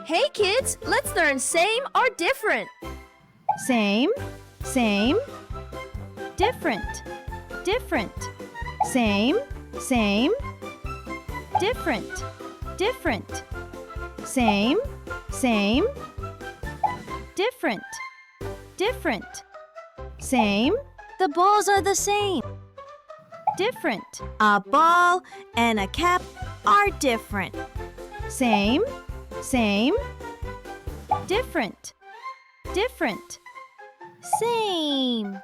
Hey kids, let's learn same or different. Same, same, different, different. Same, same, different, different. Same, same, different, different. Same, The balls are the same. different. A ball and a cap are different. Same, same, different, different. Same.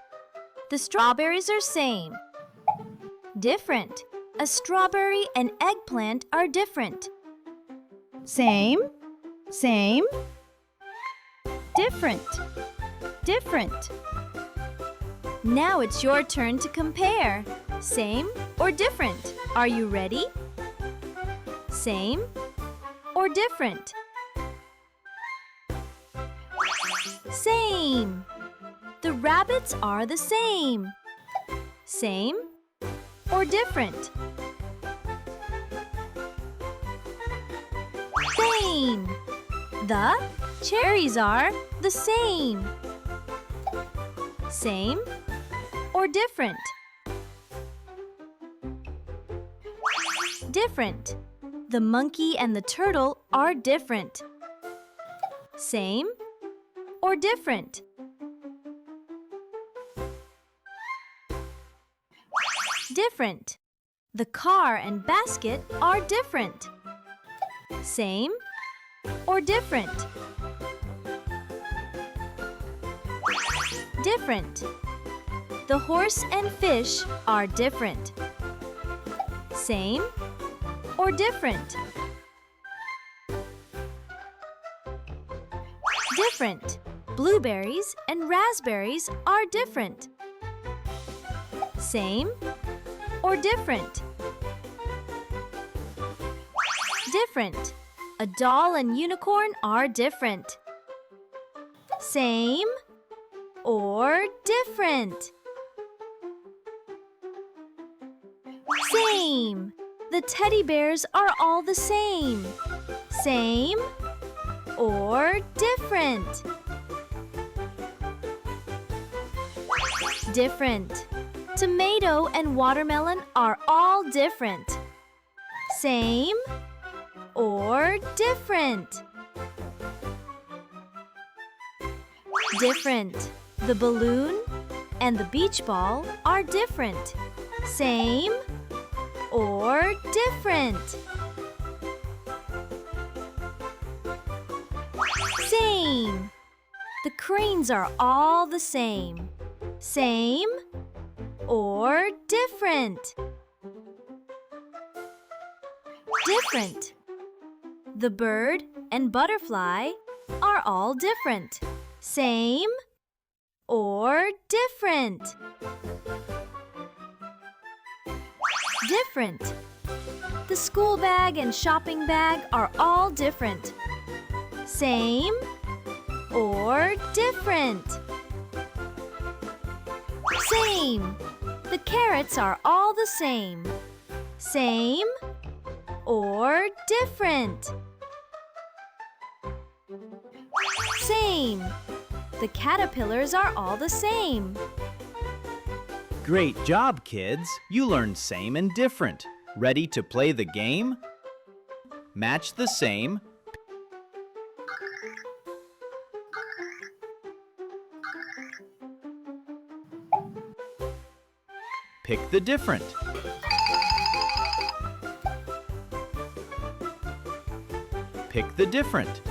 The strawberries are same. Different. A strawberry and eggplant are different. Same, same, different, different. Now it's your turn to compare. Same or different? Are you ready? Same or different? Same. The rabbits are the same. Same or different? Same. The cherries are the same. Same or different? Different. The monkey and the turtle are different. Same or different? Different. The car and basket are different. Same or different? Different. The horse and fish are different. Same or different? Different. Blueberries and raspberries are different. Same or different? Different. A doll and unicorn are different. Same or different? Same. The teddy bears are all the same. Same or different? Different. Tomato and watermelon are all different. Same or different? Different. The balloon and the beach ball are different. Same or different? Same. The cranes are all the same. Same or different? Different. The bird and butterfly are all different. Same or different? Different. The school bag and shopping bag are all different. Same or different? Same. The carrots are all the same. Same or different? Same. The caterpillars are all the same. Great job, kids! You learned same and different. Ready to play the game? Match the same. Pick the different. Pick the different.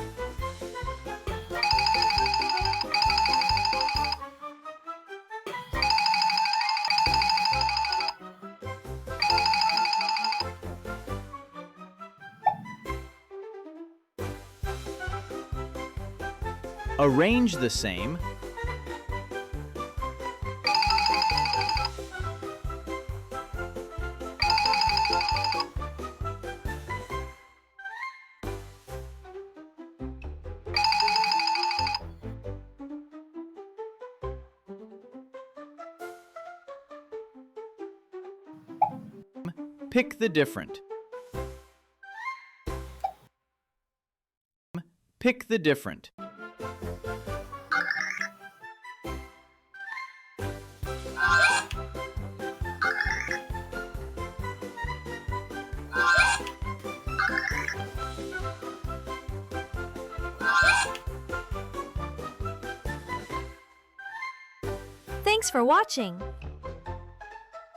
Arrange the same. Pick the different. Pick the different. Thanks for watching.